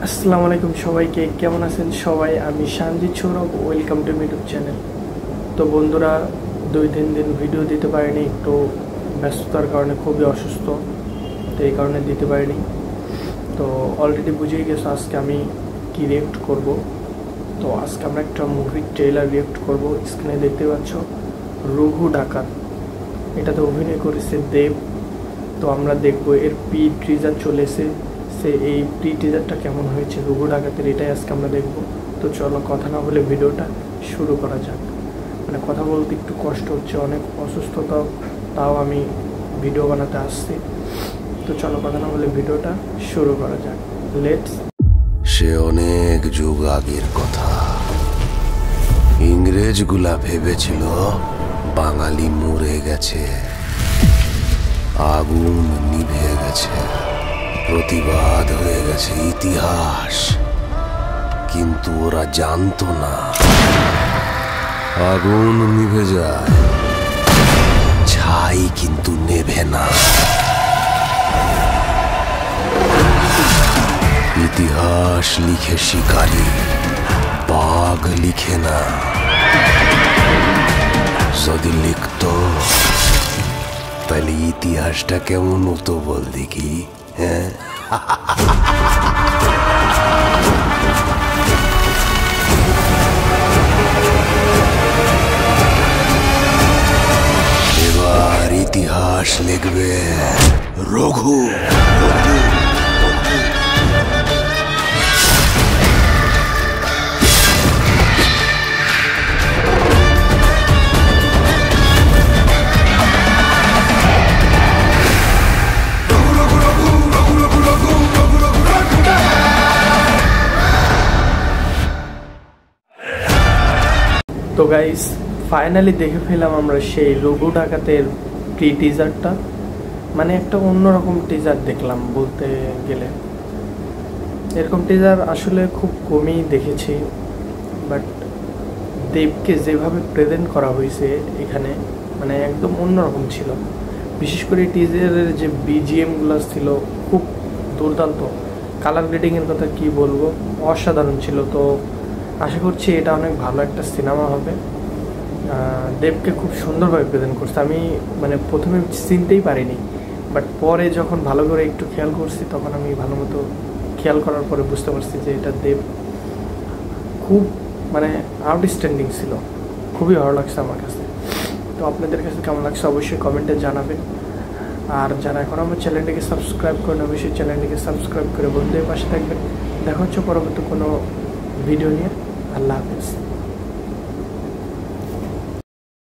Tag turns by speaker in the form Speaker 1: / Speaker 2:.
Speaker 1: আসসালামু আলাইকুম সবাইকে, কেমন আছেন সবাই? আমি Shanjit Sourav, welcome to YouTube channel. তো বন্ধুরা, 2-3 দিন ভিডিও দিতে পারিনি, একটু ব্যস্ততার কারণে, খুবই অসুস্থ, তো এই কারণে দিতে পারিনি। তো অলরেডি বুঝেই গেছো আজকে আমি কি রিয়েক্ট করব। তো আজকে আমরা একটা মুভির ট্রেলার রিয়েক্ট করব। স্ক্রিনে দেখতে পাচ্ছ রঘু ডাকাত, এটাতে অভিনয় করেছে দেব। তো আমরা দেখবো এর টিজার চলে এসে এই টিজারটা কেমন হয়েছে রঘু ডাকাতের, এটাই আজকে আমরা দেখবো। তো চলো কথা না বলে ভিডিওটা শুরু করা যাক। মানে কথা বলতে একটু কষ্ট হচ্ছে, অনেক অসুস্থতা, তাও আমি ভিডিও বানাতে আসছি। তো চলো কথা না বলে ভিডিওটা শুরু করা যাক। লেটস।
Speaker 2: সে অনেক যুগ আগের কথা। ইংরেজগুলা ভেবেছিল বাঙালি মরে গেছে, আগুন নিভে গেছে, প্রতিবাদ হয়ে গেছে ইতিহাস। কিন্তু ওরা জানতো না, আগুন নিভে যায়, ছাই কিন্তু নেভে না। ইতিহাস লিখে শিকারী, বাঘ লিখে না। যদি লিখতো তাহলে ইতিহাসটা কেমন হতো বল দেখি। হ্যাঁ, এবার ইতিহাস লিখবে রঘু।
Speaker 1: তো গাইস, ফাইনালি দেখে ফেলাম আমরা সেই রঘু ডাকাতের টিজারটা। মানে একটা অন্যরকম টিজার দেখলাম বলতে গেলে। এরকম টিজার আসলে খুব কমই দেখেছি, বাট দেবকে যেভাবে প্রেজেন্ট করা হয়েছে এখানে, মানে একদম অন্যরকম ছিল। বিশেষ করে টিজারের যে বিজিএমগুলো ছিল খুব দুর্দান্ত। কালার গ্রেডিংয়ের কথা কি বলবো, অসাধারণ ছিল। তো আশা করছি এটা অনেক ভালো একটা সিনেমা হবে। দেবকে খুব সুন্দরভাবে প্রেজেন্ট করছে। আমি মানে প্রথমে চিনতেই পারিনি, বাট পরে যখন ভালো করে একটু খেয়াল করছি তখন আমি ভালো মতো খেয়াল করার পরে বুঝতে পারছি যে এটা দেব খুব মানে আউটস্ট্যান্ডিং ছিল। খুবই ভালো লাগছে আমার কাছে। তো আপনাদের কাছে কেমন লাগছে অবশ্যই কমেন্টে জানাবেন। আর যারা এখন আমার চ্যানেলটিকে সাবস্ক্রাইব করেন, অবশ্যই চ্যানেলটিকে সাবস্ক্রাইব করে বন্ধুদের পাশে থাকবেন। দেখা হচ্ছে পরবর্তী কোনো ভিডিও নিয়ে। আল্লাহ হাফেজ।